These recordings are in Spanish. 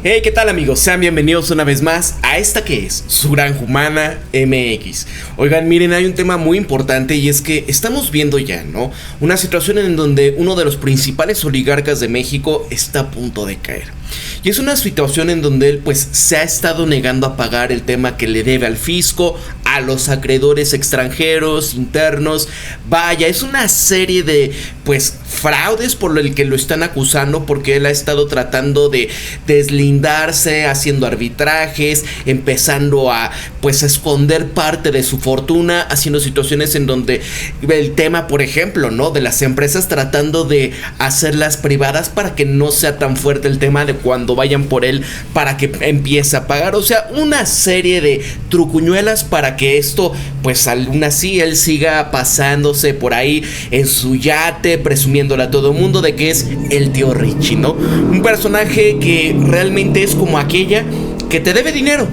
Hey, ¿qué tal amigos? Sean bienvenidos una vez más a esta que es su Granja Humana MX. Oigan, miren, hay un tema muy importante y es que estamos viendo ya, ¿no? Una situación en donde uno de los principales oligarcas de México está a punto de caer. Y es una situación en donde él pues se ha estado negando a pagar el tema que le debe al fisco, a los acreedores extranjeros, internos. Vaya, es una serie de pues fraudes por el que lo están acusando, porque él ha estado tratando de deslindarse, haciendo arbitrajes, empezando a pues esconder parte de su fortuna, haciendo situaciones en donde el tema, por ejemplo, ¿no? De las empresas tratando de hacerlas privadas para que no sea tan fuerte el tema de cuando vayan por él para que empiece a pagar. O sea, una serie de trucuñuelas para que esto pues aún así él siga pasándose por ahí en su yate, presumiéndole a todo el mundo de que es el tío Richie, ¿no? Un personaje que realmente es como aquella que te debe dinero,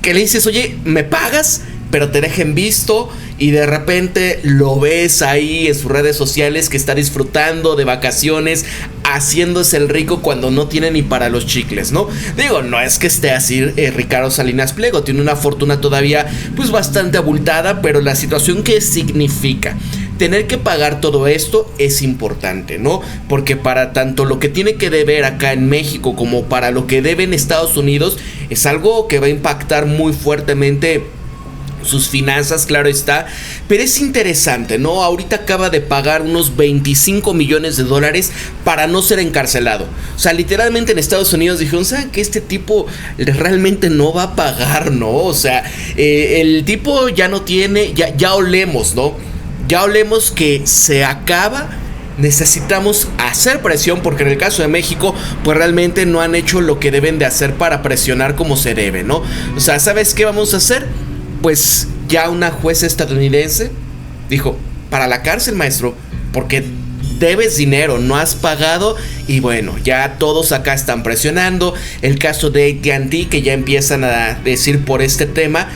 que le dices, oye, ¿me pagas? Pero te dejen visto y de repente lo ves ahí en sus redes sociales que está disfrutando de vacaciones, haciéndose el rico cuando no tiene ni para los chicles, ¿no? Digo, no es que esté así Ricardo Salinas Pliego, tiene una fortuna todavía pues bastante abultada, pero la situación que significa tener que pagar todo esto es importante, ¿no? Porque para tanto lo que tiene que deber acá en México como para lo que debe en Estados Unidos es algo que va a impactar muy fuertemente sus finanzas, claro está, pero es interesante, ¿no? Ahorita acaba de pagar unos 25 millones de dólares para no ser encarcelado. O sea, literalmente en Estados Unidos dijeron, ¿saben que este tipo realmente no va a pagar, ¿no? O sea, el tipo ya no tiene, ya olemos, ¿no? Ya olemos que se acaba. Necesitamos hacer presión porque en el caso de México pues realmente no han hecho lo que deben de hacer para presionar como se debe, ¿no? O sea, ¿sabes qué vamos a hacer? Pues ya una jueza estadounidense dijo, para la cárcel, maestro, porque debes dinero, no has pagado. Y bueno, ya todos acá están presionando. El caso de AT&T, que ya empiezan a decir por este tema,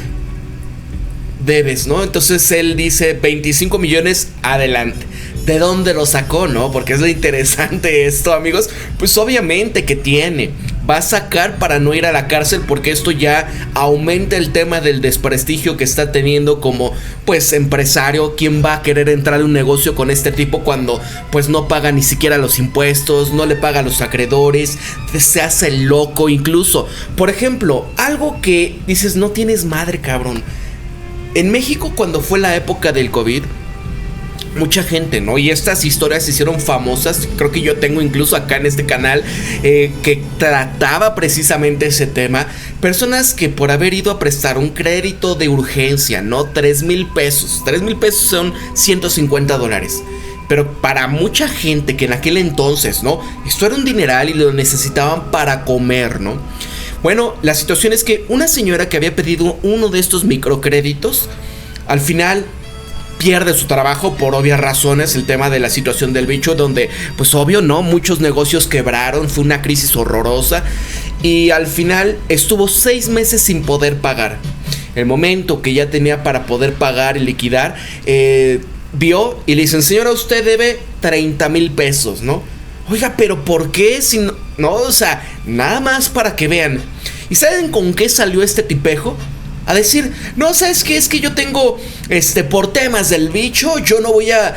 debes, ¿no? Entonces él dice 25 millones, adelante. ¿De dónde lo sacó, no? Porque es lo interesante esto, amigos. Pues obviamente que tiene. Va a sacar para no ir a la cárcel, porque esto ya aumenta el tema del desprestigio que está teniendo como pues empresario. ¿Quién va a querer entrar en un negocio con este tipo cuando pues no paga ni siquiera los impuestos, no le paga a los acreedores, se hace el loco? Incluso, por ejemplo, algo que dices, no tienes madre, cabrón. En México, cuando fue la época del COVID, mucha gente, ¿no? Y estas historias se hicieron famosas. Creo que yo tengo incluso acá en este canal que trataba precisamente ese tema. Personas que por haber ido a prestar un crédito de urgencia, ¿no? 3,000 pesos. 3,000 pesos son $150. Pero para mucha gente que en aquel entonces, ¿no? Esto era un dineral y lo necesitaban para comer, ¿no? Bueno, la situación es que una señora que había pedido uno de estos microcréditos, al final pierde su trabajo por obvias razones, el tema de la situación del bicho, donde pues obvio, ¿no? Muchos negocios quebraron, fue una crisis horrorosa y al final estuvo 6 meses sin poder pagar. El momento que ya tenía para poder pagar y liquidar, vio y le dicen, señora, usted debe 30,000 pesos, ¿no? Oiga, pero ¿por qué? Si no, o sea, nada más para que vean. ¿Y saben con qué salió este tipejo? A decir, no, ¿sabes qué? Es que yo tengo, por temas del bicho, yo no voy a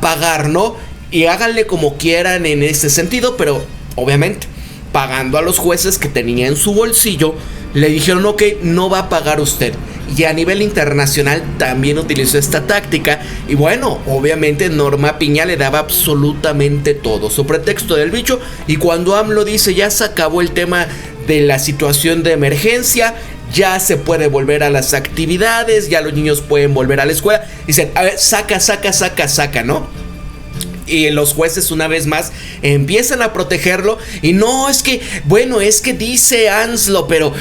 pagar, ¿no? Y háganle como quieran en ese sentido, pero obviamente pagando a los jueces que tenía en su bolsillo, le dijeron, ok, no va a pagar usted. Y a nivel internacional también utilizó esta táctica. Y bueno, obviamente Norma Piña le daba absolutamente todo, su pretexto del bicho. Y cuando AMLO dice, ya se acabó el tema de la situación de emergencia, ya se puede volver a las actividades, ya los niños pueden volver a la escuela, dicen, a ver, saca, ¿no? Y los jueces una vez más empiezan a protegerlo. Y no, es que, bueno, es que dice ANSLO, pero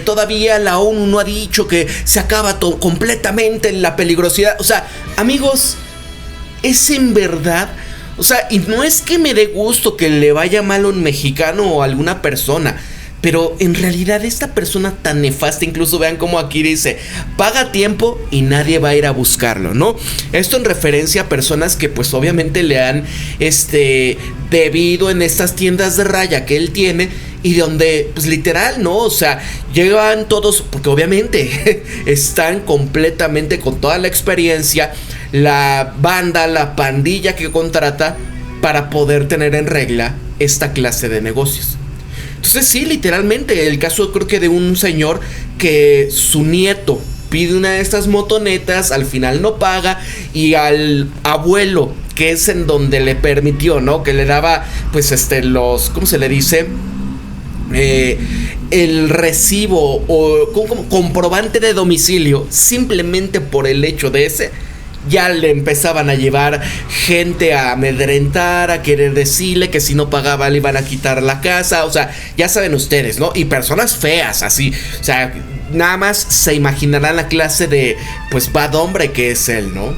todavía la ONU no ha dicho que se acaba completamente la peligrosidad. O sea, amigos, es en verdad. O sea, y no es que me dé gusto que le vaya mal a un mexicano o a alguna persona, pero en realidad esta persona tan nefasta, incluso vean cómo aquí dice, paga a tiempo y nadie va a ir a buscarlo, ¿no? Esto en referencia a personas que pues obviamente le han debido en estas tiendas de raya que él tiene. y donde pues literal, ¿no? O sea, llevan todos, porque obviamente están completamente con toda la experiencia, la banda, la pandilla que contrata para poder tener en regla esta clase de negocios. Entonces sí, literalmente, el caso creo que de un señor que su nieto pide una de estas motonetas, al final no paga, y al abuelo, que es en donde le permitió, ¿no? Que le daba, pues, los, ¿cómo se le dice? El recibo o como comprobante de domicilio, simplemente por el hecho de ese, ya le empezaban a llevar gente a amedrentar, a querer decirle que si no pagaba le iban a quitar la casa. O sea, ya saben ustedes, ¿no? Y personas feas, así. O sea, nada más se imaginarán la clase de, pues, bad hombre que es él, ¿no?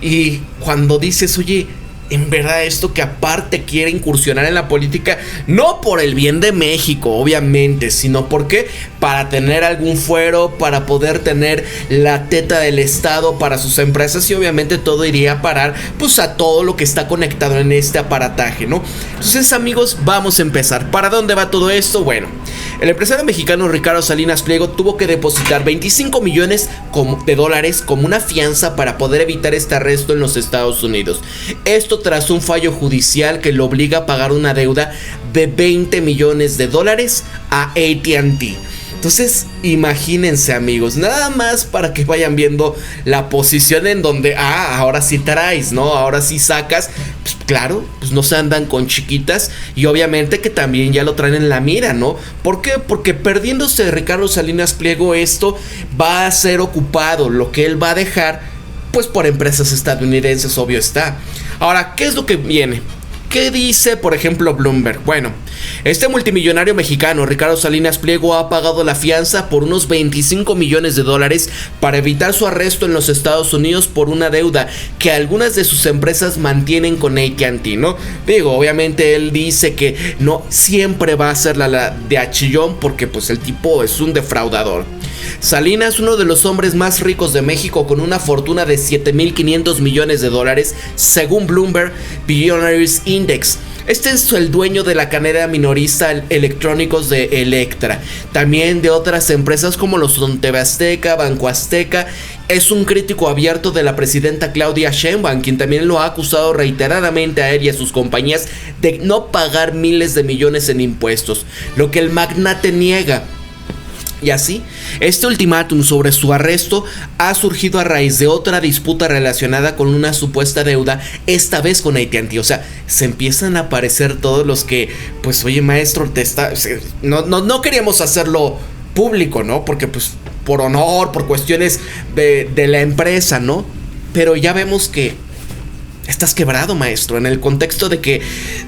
Y cuando dices, oye, en verdad esto que aparte quiere incursionar en la política, no por el bien de México, obviamente, sino porque para tener algún fuero, para poder tener la teta del Estado para sus empresas, y obviamente todo iría a parar pues a todo lo que está conectado en este aparataje, ¿no? Entonces, amigos, vamos a empezar. ¿Para dónde va todo esto? Bueno, el empresario mexicano Ricardo Salinas Pliego tuvo que depositar 25 millones de dólares como una fianza para poder evitar este arresto en los Estados Unidos. Esto tras un fallo judicial que lo obliga a pagar una deuda de 20 millones de dólares a AT&T. Entonces, imagínense, amigos, nada más para que vayan viendo la posición en donde, ahora sí traes, ¿no? Ahora sí sacas. Pues claro, pues no se andan con chiquitas, y obviamente que también ya lo traen en la mira, ¿no? ¿Por qué? Porque perdiéndose Ricardo Salinas Pliego, esto va a ser ocupado, lo que él va a dejar, pues por empresas estadounidenses, obvio está. Ahora, ¿qué es lo que viene? ¿Qué dice, por ejemplo, Bloomberg? Bueno, este multimillonario mexicano, Ricardo Salinas Pliego, ha pagado la fianza por unos 25 millones de dólares para evitar su arresto en los Estados Unidos por una deuda que algunas de sus empresas mantienen con AT&T, ¿no? Digo, obviamente él dice que no siempre va a ser la de achillón, porque pues el tipo es un defraudador. Salinas, uno de los hombres más ricos de México, con una fortuna de 7.500 millones de dólares, según Bloomberg Billionaires Index. Este es el dueño de la cadena minorista electrónicos de Electra, también de otras empresas como los TV Azteca, Banco Azteca. Es un crítico abierto de la presidenta Claudia Sheinbaum, quien también lo ha acusado reiteradamente a él y a sus compañías de no pagar miles de millones en impuestos, lo que el magnate niega. Y así, este ultimátum sobre su arresto ha surgido a raíz de otra disputa relacionada con una supuesta deuda, esta vez con AT&T. O sea, se empiezan a aparecer todos los que, pues, oye, maestro, no queríamos hacerlo público, ¿no? Porque, pues, por honor, por cuestiones de la empresa, ¿no? Pero ya vemos que estás quebrado, maestro, en el contexto de que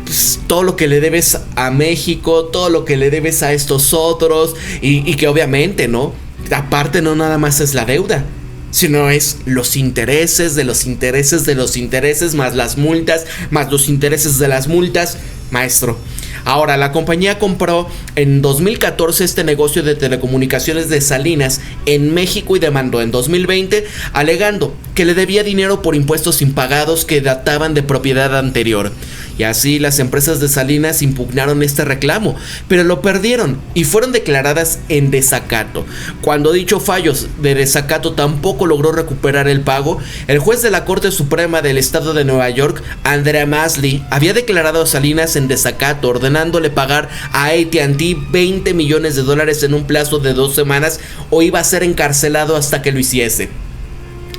pues, todo lo que le debes a México, todo lo que le debes a estos otros, y que obviamente, ¿no? Aparte no nada más es la deuda, sino es los intereses de los intereses de los intereses, más las multas, más los intereses de las multas, maestro. Ahora, la compañía compró en 2014 este negocio de telecomunicaciones de Salinas en México y demandó en 2020 alegando que le debía dinero por impuestos impagados que databan de propiedad anterior. Y así las empresas de Salinas impugnaron este reclamo, pero lo perdieron y fueron declaradas en desacato. Cuando dicho fallo de desacato tampoco logró recuperar el pago, el juez de la Corte Suprema del Estado de Nueva York, Andrea Masley, había declarado a Salinas en desacato, ordenándole pagar a AT&T 20 millones de dólares en un plazo de 2 semanas o iba a ser encarcelado hasta que lo hiciese.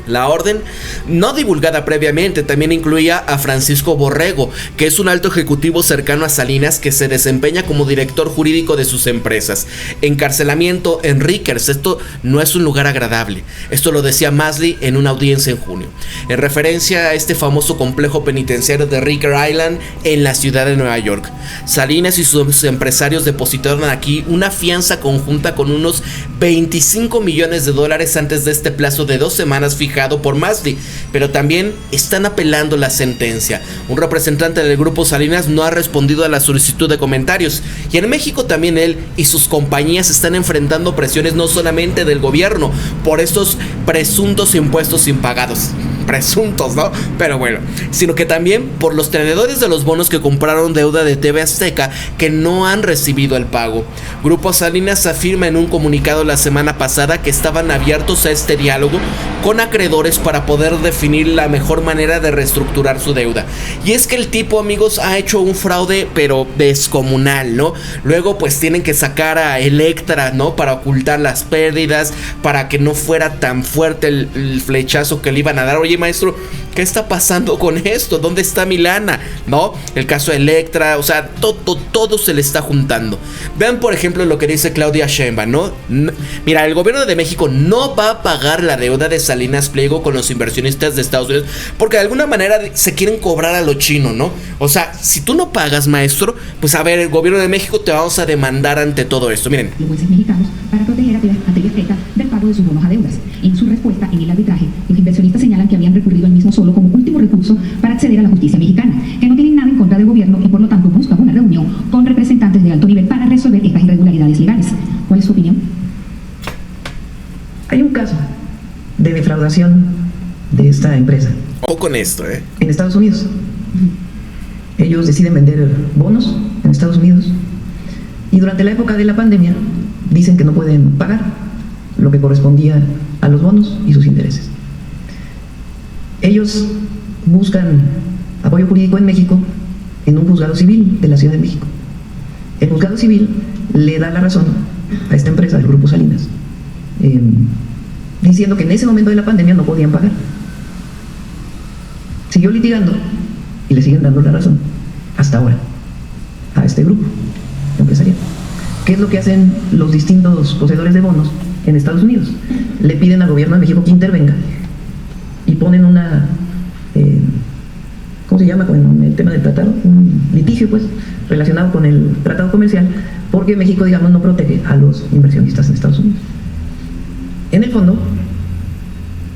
La orden, no divulgada previamente, también incluía a Francisco Borrego, que es un alto ejecutivo cercano a Salinas que se desempeña como director jurídico de sus empresas. Encarcelamiento en Rikers, esto no es un lugar agradable. Esto lo decía Masley en una audiencia en junio, en referencia a este famoso complejo penitenciario de Riker Island en la ciudad de Nueva York. Salinas y sus empresarios depositaron aquí una fianza conjunta con unos 25 millones de dólares antes de este plazo de 2 semanas fijado por Masley, pero también están apelando la sentencia. Un representante del grupo Salinas no ha respondido a la solicitud de comentarios, y en México también él y sus compañías están enfrentando presiones no solamente del gobierno por estos presuntos impuestos impagados. presuntos, ¿no? Pero bueno, sino que también por los tenedores de los bonos que compraron deuda de TV Azteca que no han recibido el pago. Grupo Salinas afirma en un comunicado la semana pasada que estaban abiertos a este diálogo con acreedores para poder definir la mejor manera de reestructurar su deuda. Y es que el tipo, amigos, ha hecho un fraude pero descomunal, ¿no? Luego pues tienen que sacar a Electra, ¿no? Para ocultar las pérdidas, para que no fuera tan fuerte el flechazo que le iban a dar. Oye, maestro, ¿qué está pasando con esto? ¿Dónde está mi lana? ¿No? El caso de Electra, o sea, todo se le está juntando. Vean, por ejemplo, lo que dice Claudia Sheinbaum, ¿no? Mira, el gobierno de México no va a pagar la deuda de Salinas Pliego con los inversionistas de Estados Unidos, porque de alguna manera se quieren cobrar a lo chino, ¿no? O sea, si tú no pagas, maestro, pues a ver, el gobierno de México te vamos a demandar ante todo esto. Miren. Los jueces mexicanos para proteger a TV Azteca del pago de sus bonos a deudas. En su respuesta en el arbitraje, los inversionistas señalan que habían recurrido al mismo solo como último recurso para acceder a la justicia mexicana, que no tienen nada en contra del gobierno y por lo tanto buscan una reunión con representantes de alto nivel para resolver estas irregularidades legales. ¿Cuál es su opinión? Hay un caso de defraudación de esta empresa. Ojo con esto, en Estados Unidos. Ellos deciden vender bonos en Estados Unidos y durante la época de la pandemia dicen que no pueden pagar lo que correspondía a los bonos y sus intereses. Ellos buscan apoyo jurídico en México en un juzgado civil de la Ciudad de México. El juzgado civil le da la razón a esta empresa del Grupo Salinas, diciendo que en ese momento de la pandemia no podían pagar. Siguió litigando y le siguen dando la razón hasta ahora a este grupo empresarial. ¿Qué es lo que hacen los distintos poseedores de bonos en Estados Unidos? Le piden al gobierno de México que intervenga y ponen una, ¿cómo se llama? Con el tema del tratado, un litigio pues relacionado con el tratado comercial, porque México, digamos, no protege a los inversionistas en Estados Unidos. En el fondo,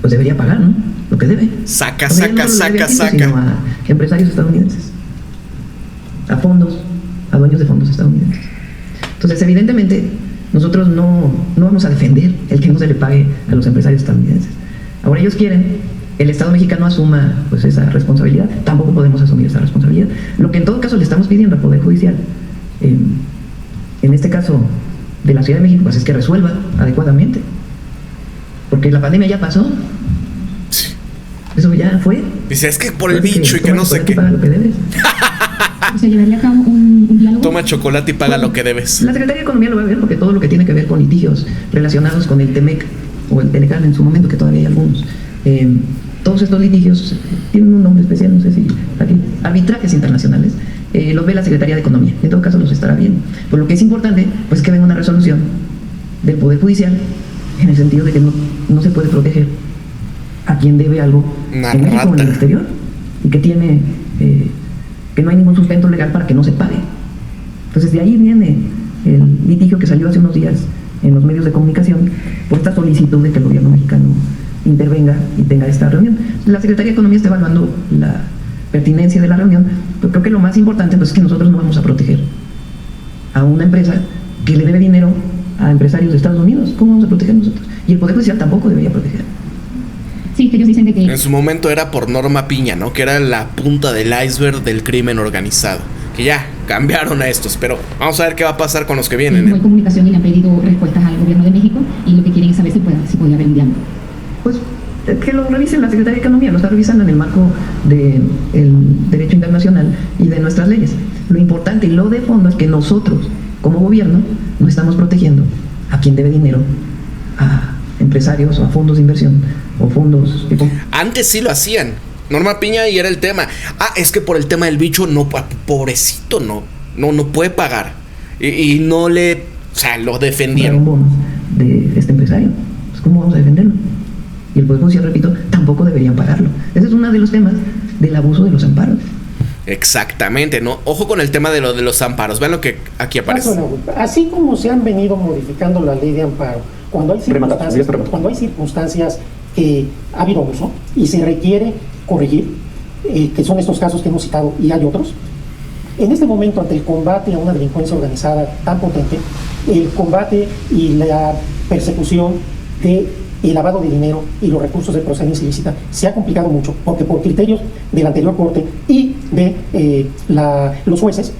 pues debería pagar, ¿no? Lo que debe. Saca. Sino a empresarios estadounidenses, a fondos, a dueños de fondos estadounidenses. Entonces, evidentemente, nosotros no vamos a defender el que no se le pague a los empresarios estadounidenses. Ahora ellos quieren el Estado mexicano asuma pues esa responsabilidad. Tampoco podemos asumir esa responsabilidad. Lo que en todo caso le estamos pidiendo al Poder Judicial, en este caso de la Ciudad de México, pues es que resuelva adecuadamente. Porque la pandemia ya pasó. Eso ya fue. Dice, es que por el bicho y que no sé qué. Paga lo que debes. O sea, llevaría a cabo un diálogo. Toma chocolate y paga lo que debes. La Secretaría de Economía lo va a ver, porque todo lo que tiene que ver con litigios relacionados con el TEMEC o el TENECAN en su momento, que todavía hay algunos, todos estos litigios tienen un nombre especial, no sé si aquí, arbitrajes internacionales, los ve la Secretaría de Economía. En todo caso los estará viendo. Por lo que es importante, pues que venga una resolución del Poder Judicial en el sentido de que no se puede proteger a quien debe algo en México o en el exterior y que tiene que no hay ningún sustento legal para que no se pague. Entonces de ahí viene el litigio que salió hace unos días en los medios de comunicación por esta solicitud de que el gobierno mexicano intervenga y tenga esta reunión. La Secretaría de Economía está evaluando la pertinencia de la reunión, pero creo que lo más importante pues, es que nosotros no vamos a proteger a una empresa que le debe dinero a empresarios de Estados Unidos. ¿Cómo vamos a proteger nosotros? Y el Poder Judicial tampoco debería proteger. Sí, que ellos dicen de que... En su momento era por Norma Piña, ¿no? Que era la punta del iceberg del crimen organizado. Que ya cambiaron a estos, pero vamos a ver qué va a pasar con los que vienen. No hay comunicación y le han pedido respuestas al gobierno de México y lo que quieren es saber si puede haber un diálogo. Pues que lo revisen la Secretaría de Economía, lo está revisando en el marco del derecho internacional y de nuestras leyes. Lo importante y lo de fondo es que nosotros, como gobierno, no estamos protegiendo a quien debe dinero, a empresarios o a fondos de inversión o fondos... Antes sí lo hacían. Norma Piña y era el tema. Es que por el tema del bicho, no, pobrecito, no puede pagar. Y no le... O sea, lo defendieron. Un bono de este empresario. Pues, ¿cómo vamos a defenderlo? Y el Poder Judicial, repito, tampoco deberían pagarlo. Ese es uno de los temas del abuso de los amparos. Exactamente, ¿no? Ojo con el tema de los amparos. Vean lo que aquí aparece. Así como se han venido modificando la ley de amparo, cuando hay circunstancias que ha habido abuso y se requiere corregir, que son estos casos que hemos citado y hay otros, en este momento ante el combate a una delincuencia organizada tan potente, el combate y la persecución de el lavado de dinero y los recursos de procedencia ilícita se ha complicado mucho, porque por criterios de la anterior corte y de los jueces,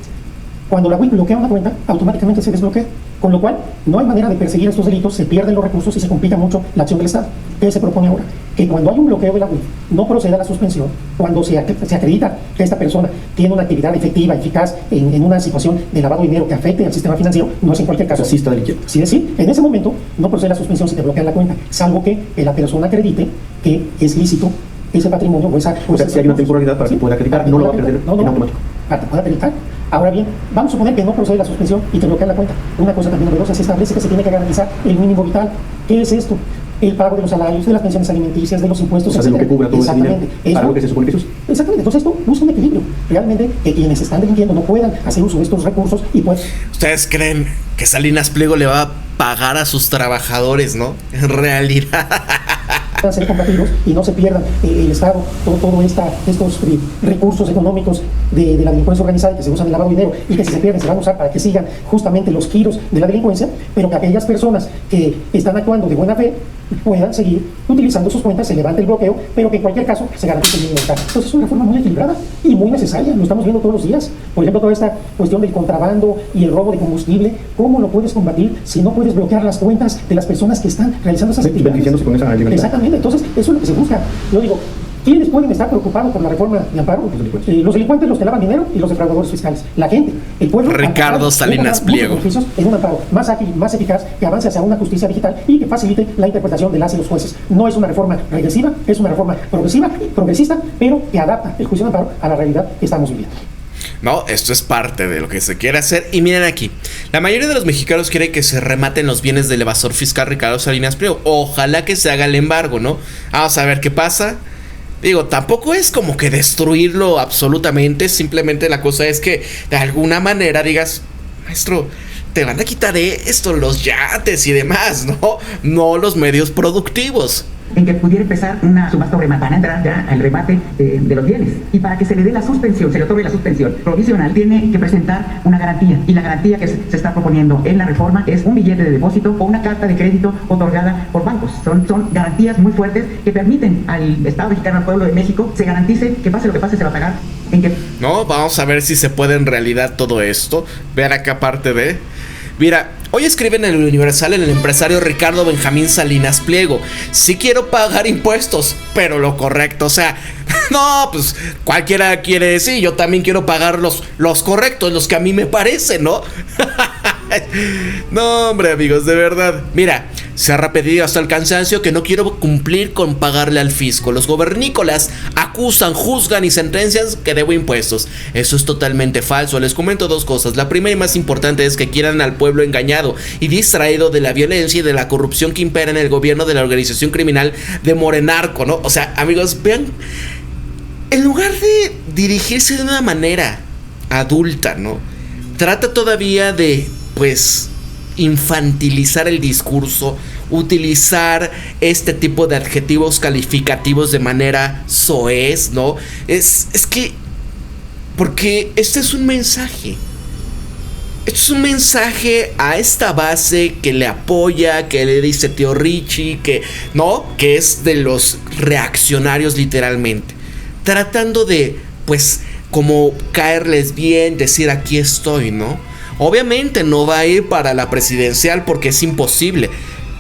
cuando la WIC bloquea una cuenta, automáticamente se desbloquea, con lo cual no hay manera de perseguir estos delitos, se pierden los recursos y se complica mucho la acción del Estado. ¿Qué se propone ahora? Que cuando hay un bloqueo de la WIC, no proceda a la suspensión, cuando se acredita que esta persona tiene una actividad efectiva, eficaz, en una situación de lavado de dinero que afecte al sistema financiero, no es en cualquier caso. Sí está delicado. Sí, decir, en ese momento no procede a la suspensión si te bloquean la cuenta, salvo que la persona acredite que es lícito ese patrimonio o esa... O sea, si hay una temporalidad para que pueda acreditar, no lo va a perder en automático. Para que pueda acreditar. Ahora bien, vamos a suponer que no procede la suspensión y te bloquean la cuenta. Una cosa también novedosa, se establece que se tiene que garantizar el mínimo vital. ¿Qué es esto? El pago de los salarios, de las pensiones alimenticias, de los impuestos, o sea, de lo que cubra todo ese dinero, para lo que se supone que se usa. Exactamente, entonces esto busca un equilibrio. Realmente que quienes están delinquiendo no puedan hacer uso de estos recursos y pues... ¿Ustedes creen que Salinas Pliego le va a pagar a sus trabajadores, no? En realidad... a ser compatibles y no se pierdan el Estado, todos estos recursos económicos de la delincuencia organizada que se usan en el lavado de dinero y que si se pierden se van a usar para que sigan justamente los giros de la delincuencia, pero que aquellas personas que están actuando de buena fe puedan seguir utilizando sus cuentas, se levante el bloqueo, pero que en cualquier caso se garantice el mínimo vital. Entonces es una reforma muy equilibrada y muy necesaria, lo estamos viendo todos los días. Por ejemplo, toda esta cuestión del contrabando y el robo de combustible, ¿cómo lo puedes combatir si no puedes bloquear las cuentas de las personas que están realizando esas actividades? Beneficiándose con esa legalidad. Exactamente, entonces eso es lo que se busca. Yo digo, ¿quiénes pueden estar preocupados por la reforma de amparo? Los delincuentes, los que lavan dinero y los defraudadores fiscales. La gente, el pueblo... Ricardo Salinas Pliego. En un amparo más ágil, más eficaz, que avance hacia una justicia digital y que facilite la interpretación de las y los jueces. No es una reforma regresiva, es una reforma progresista, pero que adapta el juicio de amparo a la realidad que estamos viviendo. No, esto es parte de lo que se quiere hacer. Y miren aquí, la mayoría de los mexicanos quiere que se rematen los bienes del evasor fiscal Ricardo Salinas Pliego. Ojalá que se haga el embargo, ¿no? Vamos a ver qué pasa. Digo, tampoco es como que destruirlo absolutamente. Simplemente la cosa es que de alguna manera digas, maestro, te van a quitar esto, los yates y demás, ¿no? No los medios productivos. En que pudiera empezar una subasta o remate, van a entrar ya al remate de los bienes. Y para que se le dé la suspensión, se le otorgue la suspensión provisional, tiene que presentar una garantía. Y la garantía que se está proponiendo en la reforma es un billete de depósito o una carta de crédito otorgada por bancos. Son garantías muy fuertes que permiten al Estado mexicano, al pueblo de México, se garantice que pase lo que pase, se va a pagar. No, vamos a ver si se puede en realidad todo esto. Vean acá parte de... Mira, hoy escriben en el Universal el empresario Ricardo Benjamín Salinas Pliego: sí quiero pagar impuestos, pero lo correcto, o sea, no, pues cualquiera quiere decir, yo también quiero pagar los correctos, los que a mí me parecen, ¿no? No, hombre, amigos, de verdad. Mira, se ha repetido hasta el cansancio que no quiero cumplir con pagarle al fisco. Los gobernícolas acusan, juzgan y sentencian que debo impuestos. Eso es totalmente falso. Les comento dos cosas. La primera y más importante es que quieran al pueblo engañado y distraído de la violencia y de la corrupción que impera en el gobierno de la organización criminal de Morenarco, ¿no? O sea, amigos, vean, en lugar de dirigirse de una manera adulta, ¿no? Trata todavía de, pues, infantilizar el discurso, utilizar este tipo de adjetivos calificativos de manera soez, ¿no? Es que, porque este es un mensaje. Esto es un mensaje a esta base que le apoya, que le dice tío Richie, que, ¿no? Que es de los reaccionarios literalmente. Tratando de, pues, como caerles bien, decir aquí estoy, ¿no? Obviamente no va a ir para la presidencial porque es imposible,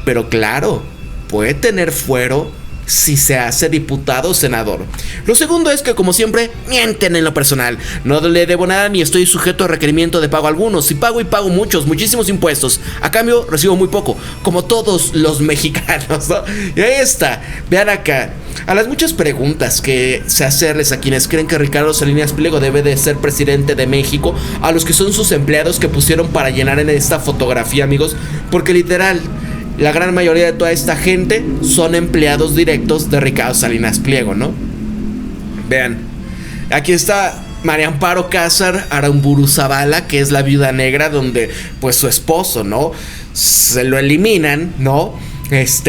pero claro, puede tener fuero si se hace diputado o senador. Lo segundo es que, como siempre, mienten en lo personal. No le debo nada ni estoy sujeto a requerimiento de pago alguno. Si pago, y pago muchísimos impuestos. A cambio recibo muy poco, como todos los mexicanos, ¿no? Y ahí está, vean acá. A las muchas preguntas que sé hacerles a quienes creen que Ricardo Salinas Pliego debe de ser presidente de México, a los que son sus empleados que pusieron para llenar en esta fotografía, amigos, porque literal, la gran mayoría de toda esta gente son empleados directos de Ricardo Salinas Pliego, ¿no? Vean, aquí está María Amparo Cázar Aramburu Zavala, que es la viuda negra, donde pues su esposo, ¿no? Se lo eliminan, ¿no?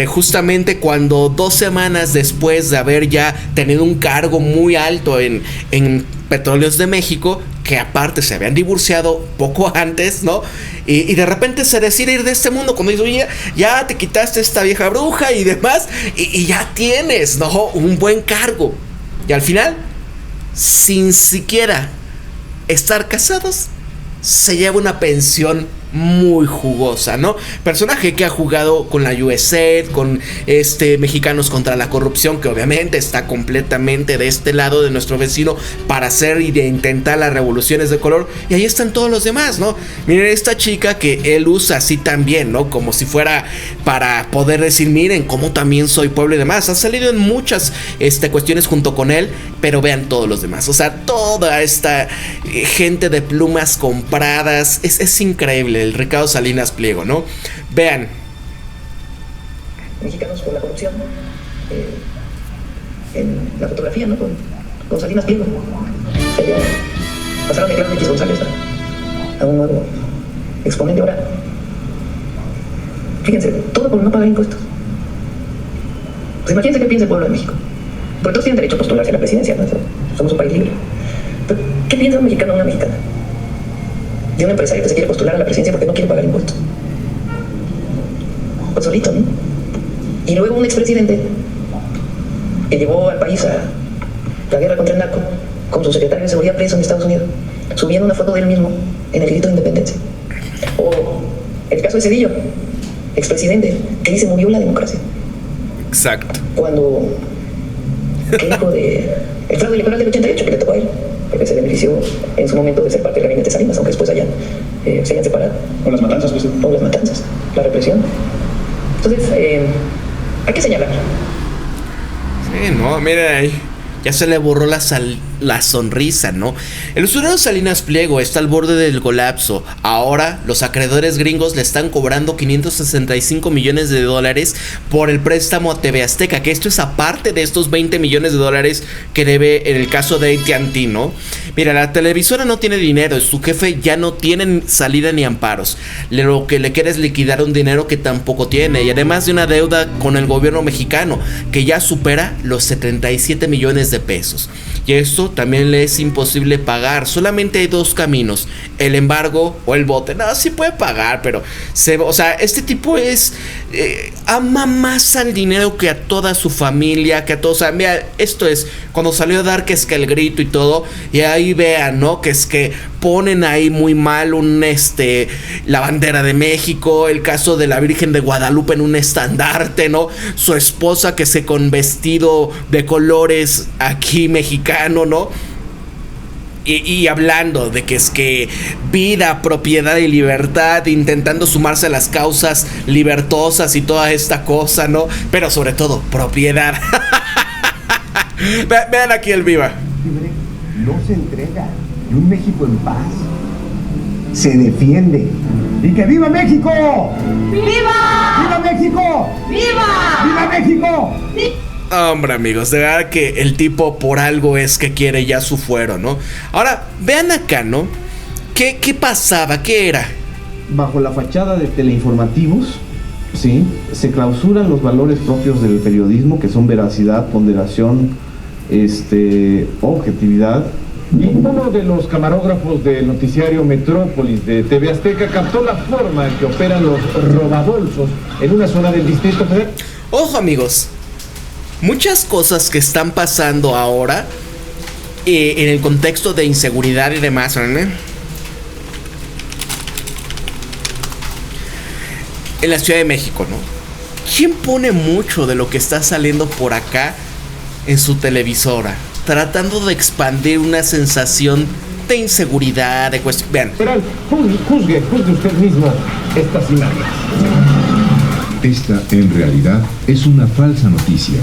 Justamente cuando 2 semanas después de haber ya tenido un cargo muy alto en Petróleos de México, que aparte se habían divorciado poco antes, ¿no? Y de repente se decide ir de este mundo cuando dice, oye, ya te quitaste esta vieja bruja y demás, y ya tienes, ¿no? Un buen cargo. Y al final, sin siquiera estar casados, se lleva una pensión muy jugosa, ¿no? Personaje que ha jugado con la USAID, con Mexicanos contra la Corrupción, que obviamente está completamente de este lado de nuestro vecino para hacer y de intentar las revoluciones de color. Y ahí están todos los demás, ¿no? Miren esta chica que él usa así también, ¿no? Como si fuera para poder decir, miren cómo también soy pueblo y demás. Ha salido en muchas cuestiones junto con él, pero vean todos los demás. O sea, toda esta gente de plumas compradas. Es increíble el Ricardo Salinas Pliego, ¿no? Vean. Mexicanos con la corrupción. En la fotografía, ¿no? Con Salinas Pliego. Pasaron de Claudio X González a un nuevo exponente ahora. Fíjense, todo por no pagar impuestos. Pues imagínense qué piensa el pueblo de México. Porque todos tienen derecho a postularse a la presidencia, ¿no? Somos un país libre. Pero, ¿qué piensa un mexicano o una mexicana? De un empresario que se quiere postular a la presidencia porque no quiere pagar impuestos. Pues solito, ¿no? Y luego un expresidente que llevó al país a la guerra contra el narco con su secretario de seguridad preso en Estados Unidos, subiendo una foto de él mismo en el grito de independencia. O el caso de Cedillo, expresidente, que dice murió la democracia. Exacto. Cuando que dijo de el fraude electoral del 88 que le tocó a él, porque se benefició en su momento de ser parte del gabinete Salinas, aunque después se hayan separado. O las matanzas, pues. O las matanzas, la represión. Entonces, hay que señalar. Sí, no, miren ahí. Ya se le borró la sonrisa, ¿no? El usurero Salinas Pliego está al borde del colapso. Ahora los acreedores gringos le están cobrando $565 millones por el préstamo a TV Azteca, que esto es aparte de estos $20 millones que debe en el caso de AT&T, ¿no? Mira, la televisora no tiene dinero, su jefe ya no tiene salida ni amparos. Lo que le quiere es liquidar un dinero que tampoco tiene, y además de una deuda con el gobierno mexicano que ya supera los 77 millones de pesos. Y esto también le es imposible pagar. Solamente hay dos caminos: el embargo o el bote. No, sí puede pagar, pero o sea, este tipo ama más al dinero que a toda su familia, que a todos. O sea, mira, esto es cuando salió a dar que es que el grito y todo, y ahí vean, ¿no? Que es que ponen ahí muy mal la bandera de México, el caso de la Virgen de Guadalupe en un estandarte, ¿no? Su esposa que se con vestido de colores aquí mexicano, ¿no? Y hablando de que es que vida, propiedad y libertad, intentando sumarse a las causas libertosas y toda esta cosa, ¿no? Pero sobre todo, propiedad. Vean aquí el viva. No se entrega. Y un México en paz se defiende. ¡Y que viva México! ¡Viva! ¡Viva México! ¡Viva! ¡Viva México! Hombre, amigos, de verdad que el tipo por algo es que quiere ya su fuero, ¿no? Ahora, vean acá, ¿no? ¿Qué pasaba? ¿Qué era? Bajo la fachada de teleinformativos, ¿sí? Se clausuran los valores propios del periodismo, que son veracidad, ponderación, objetividad. Y uno de los camarógrafos del noticiario Metrópolis de TV Azteca captó la forma en que operan los robabolsos en una zona del Distrito Federal. Ojo, amigos, muchas cosas que están pasando ahora en el contexto de inseguridad y demás, ¿no? En la Ciudad de México, ¿no? ¿Quién pone mucho de lo que está saliendo por acá en su televisora? Tratando de expandir una sensación de inseguridad, de cuestión. Vean. Juzgue usted mismo estas imágenes. Esta, en realidad, es una falsa noticia.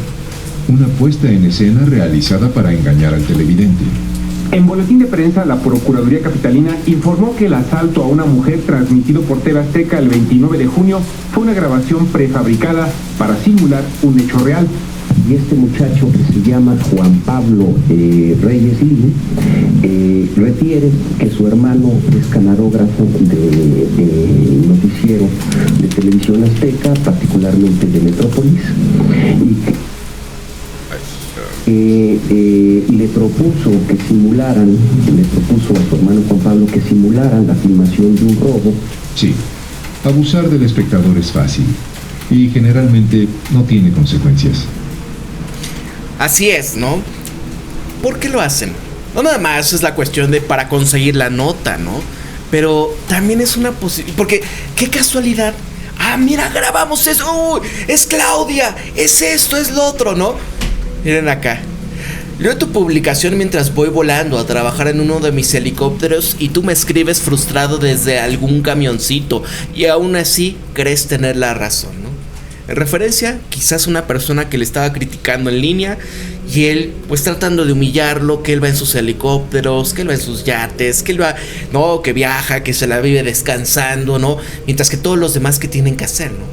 Una puesta en escena realizada para engañar al televidente. En boletín de prensa, la Procuraduría Capitalina informó que el asalto a una mujer transmitido por TV Azteca el 29 de junio fue una grabación prefabricada para simular un hecho real. Y este muchacho, que se llama Juan Pablo Reyes Lino, refiere que su hermano es camarógrafo de noticiero de Televisión Azteca, particularmente de Metrópolis, y le propuso a su hermano Juan Pablo que simularan la filmación de un robo. Sí, abusar del espectador es fácil y generalmente no tiene consecuencias. Así es, ¿no? ¿Por qué lo hacen? No nada más es la cuestión de para conseguir la nota, ¿no? Pero también es una posibilidad. Porque, qué casualidad. Ah, mira, grabamos eso. Es Claudia. Es esto, es lo otro, ¿no? Miren acá. Leo tu publicación mientras voy volando a trabajar en uno de mis helicópteros y tú me escribes frustrado desde algún camioncito y aún así crees tener la razón, ¿no? En referencia, quizás una persona que le estaba criticando en línea y él, pues tratando de humillarlo, que él va en sus helicópteros, que él va en sus yates, que él va, no, que viaja, que se la vive descansando, ¿no? Mientras que todos los demás que tienen que hacer, ¿no?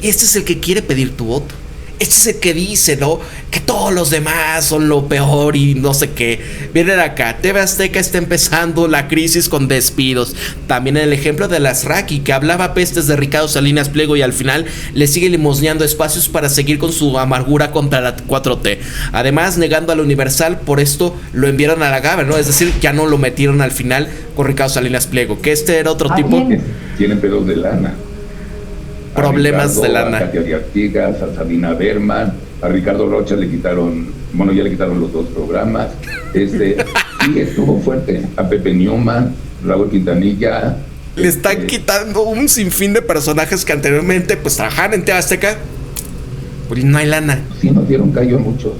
Este es el que quiere pedir tu voto. Este es el que dice, ¿no? Que todos los demás son lo peor y no sé qué. Miren acá, TV Azteca está empezando la crisis con despidos. También el ejemplo de las Raki, que hablaba pestes de Ricardo Salinas Pliego y al final le sigue limosneando espacios para seguir con su amargura contra la 4T. Además, negando al Universal, por esto lo enviaron a la Gaber, ¿no? Es decir, ya no lo metieron al final con Ricardo Salinas Pliego, que este era otro tipo. Tienen pedos de lana. Problemas de lana. A Katia Artigas, a Sabina Berman, a Ricardo Rocha le quitaron, bueno, ya le quitaron los 2 programas. Sí, estuvo fuerte. A Pepe Newman, Raúl Quintanilla. Le están quitando un sinfín de personajes que anteriormente pues trabajaban en TV Azteca. Pues no hay lana. Sí, nos dieron callo a muchos.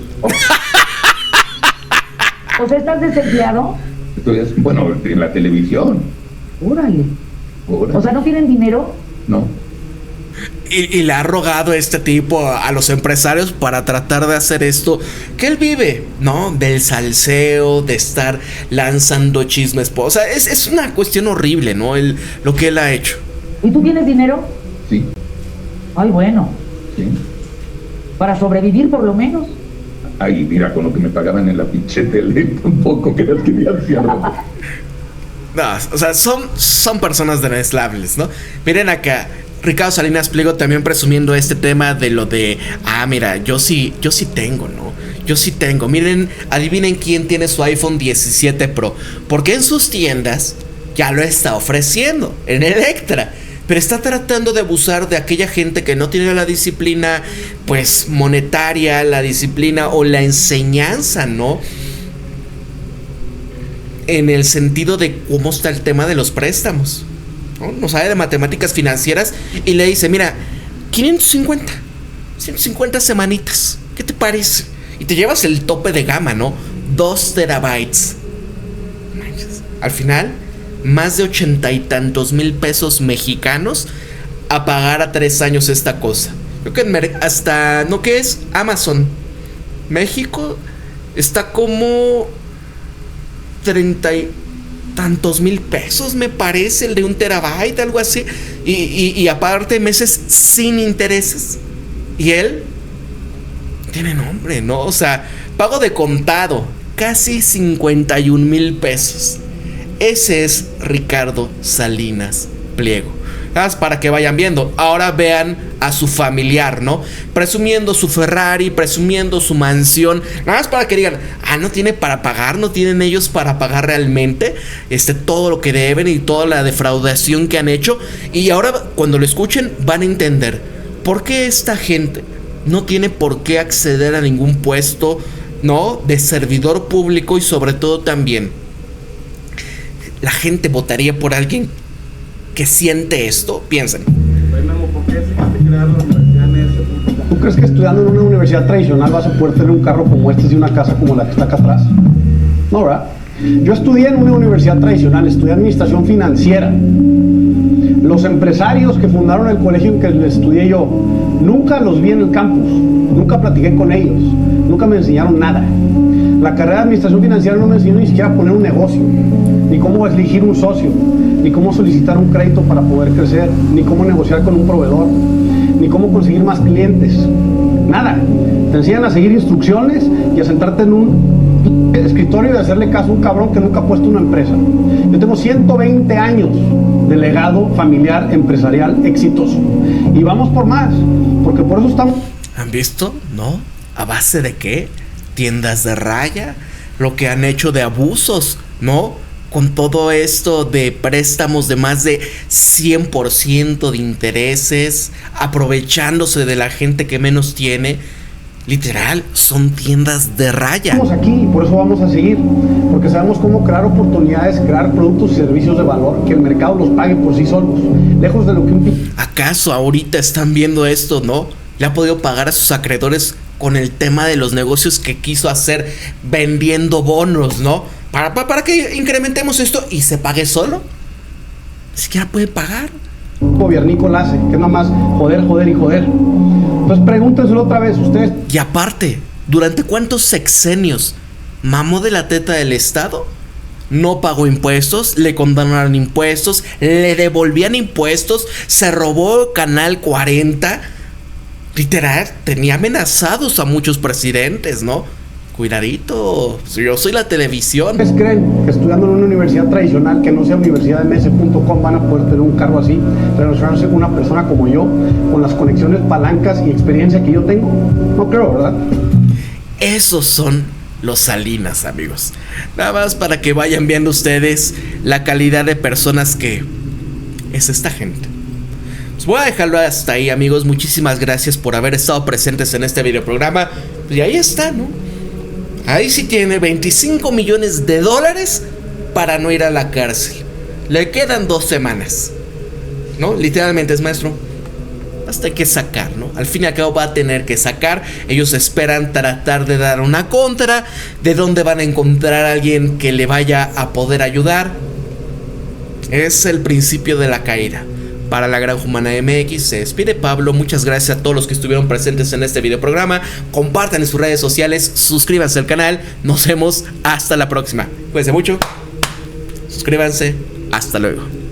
O sea, ¿estás desempleado? Entonces, bueno, en la televisión. Órale. O sea, ¿no tienen dinero? No. Y le ha rogado este tipo a los empresarios para tratar de hacer esto que él vive, ¿no? Del salseo, de estar lanzando chismes. O sea, es una cuestión horrible, ¿no? Lo que él ha hecho. ¿Y tú tienes dinero? Sí. Ay, bueno. Sí. Para sobrevivir, por lo menos. Ay, mira, con lo que me pagaban en la pinche tele, tampoco creas que me hacían. No, o sea, son personas demeslables, ¿no? Miren acá. Ricardo Salinas Pliego también presumiendo este tema de lo de, mira, yo sí tengo, ¿no? Yo sí tengo. Miren, adivinen quién tiene su iPhone 17 Pro. Porque en sus tiendas ya lo está ofreciendo, en Electra. Pero está tratando de abusar de aquella gente que no tiene la disciplina, pues, monetaria, la disciplina o la enseñanza, ¿no? En el sentido de cómo está el tema de los préstamos. No sabe de matemáticas financieras y le dice, mira, 150 semanitas, ¿qué te parece? Y te llevas el tope de gama, ¿no? 2 terabytes. Al final, más de 80 y tantos mil pesos mexicanos a pagar a 3 años esta cosa. Creo que hasta, ¿no? ¿Qué es? Amazon México está como 30 y tantos mil pesos, me parece, el de 1 terabyte, algo así. Y aparte meses sin intereses. Y él tiene nombre, ¿no? O sea, pago de contado, casi 51,000 pesos. Ese es Ricardo Salinas Pliego. Nada más para que vayan viendo. Ahora vean a su familiar, ¿no? Presumiendo su Ferrari, presumiendo su mansión. Nada más para que digan, no tiene para pagar, no tienen ellos para pagar realmente todo lo que deben y toda la defraudación que han hecho. Y ahora cuando lo escuchen van a entender por qué esta gente no tiene por qué acceder a ningún puesto, ¿no? De servidor público y sobre todo también la gente votaría por alguien que siente esto. Piensen. ¿Tú crees que estudiando en una universidad tradicional vas a poder tener un carro como este y una casa como la que está acá atrás? No, ¿verdad? Yo estudié en una universidad tradicional, estudié administración financiera. Los empresarios que fundaron el colegio en que estudié yo, nunca los vi en el campus, nunca platiqué con ellos, nunca me enseñaron nada. La carrera de administración financiera no me enseñó ni siquiera a poner un negocio, ni cómo elegir un socio, ni cómo solicitar un crédito para poder crecer, ni cómo negociar con un proveedor, ni cómo conseguir más clientes. Nada. Te enseñan a seguir instrucciones y a sentarte en un escritorio y a hacerle caso a un cabrón que nunca ha puesto una empresa. Yo tengo 120 años de legado familiar empresarial exitoso. Y vamos por más, porque por eso estamos... ¿Han visto? ¿No? ¿A base de qué? Tiendas de raya, lo que han hecho de abusos, ¿no? Con todo esto de préstamos de más de 100% de intereses, aprovechándose de la gente que menos tiene. Literal, son tiendas de raya. Estamos aquí y por eso vamos a seguir, porque sabemos cómo crear oportunidades, crear productos y servicios de valor, que el mercado los pague por sí solos, lejos de lo que un... ¿Acaso ahorita están viendo esto, no? Le ha podido pagar a sus acreedores con el tema de los negocios que quiso hacer vendiendo bonos, ¿no? Para que incrementemos esto y se pague solo. Ni siquiera puede pagar. Gobiernico hace, que es nada más joder y joder. Pues pregúntenselo otra vez ustedes. Y aparte, ¿durante cuántos sexenios mamó de la teta del Estado? No pagó impuestos, le condonaron impuestos, le devolvían impuestos, se robó Canal 40. Literal, tenía amenazados a muchos presidentes, ¿no? Cuidadito, yo soy la televisión. ¿Ustedes creen que estudiando en una universidad tradicional que no sea universidadms.com van a poder tener un cargo así, relacionarse con una persona como yo, con las conexiones, palancas y experiencia que yo tengo? No creo, ¿verdad? Esos son los Salinas, amigos. Nada más para que vayan viendo ustedes la calidad de personas que es esta gente. Pues voy a dejarlo hasta ahí, amigos. Muchísimas gracias por haber estado presentes en este videoprograma. Y ahí está, ¿no? Ahí sí tiene 25 millones de dólares para no ir a la cárcel. Le quedan 2 semanas, ¿no? Literalmente es maestro. Hasta hay que sacar, ¿no? Al fin y al cabo va a tener que sacar. Ellos esperan tratar de dar una contra. ¿De dónde van a encontrar a alguien que le vaya a poder ayudar? Es el principio de la caída. Para la Gran Humana MX se despide Pablo. Muchas gracias a todos los que estuvieron presentes en este videoprograma. Compartan en sus redes sociales, suscríbanse al canal. Nos vemos hasta la próxima. Cuídense mucho. Suscríbanse. Hasta luego.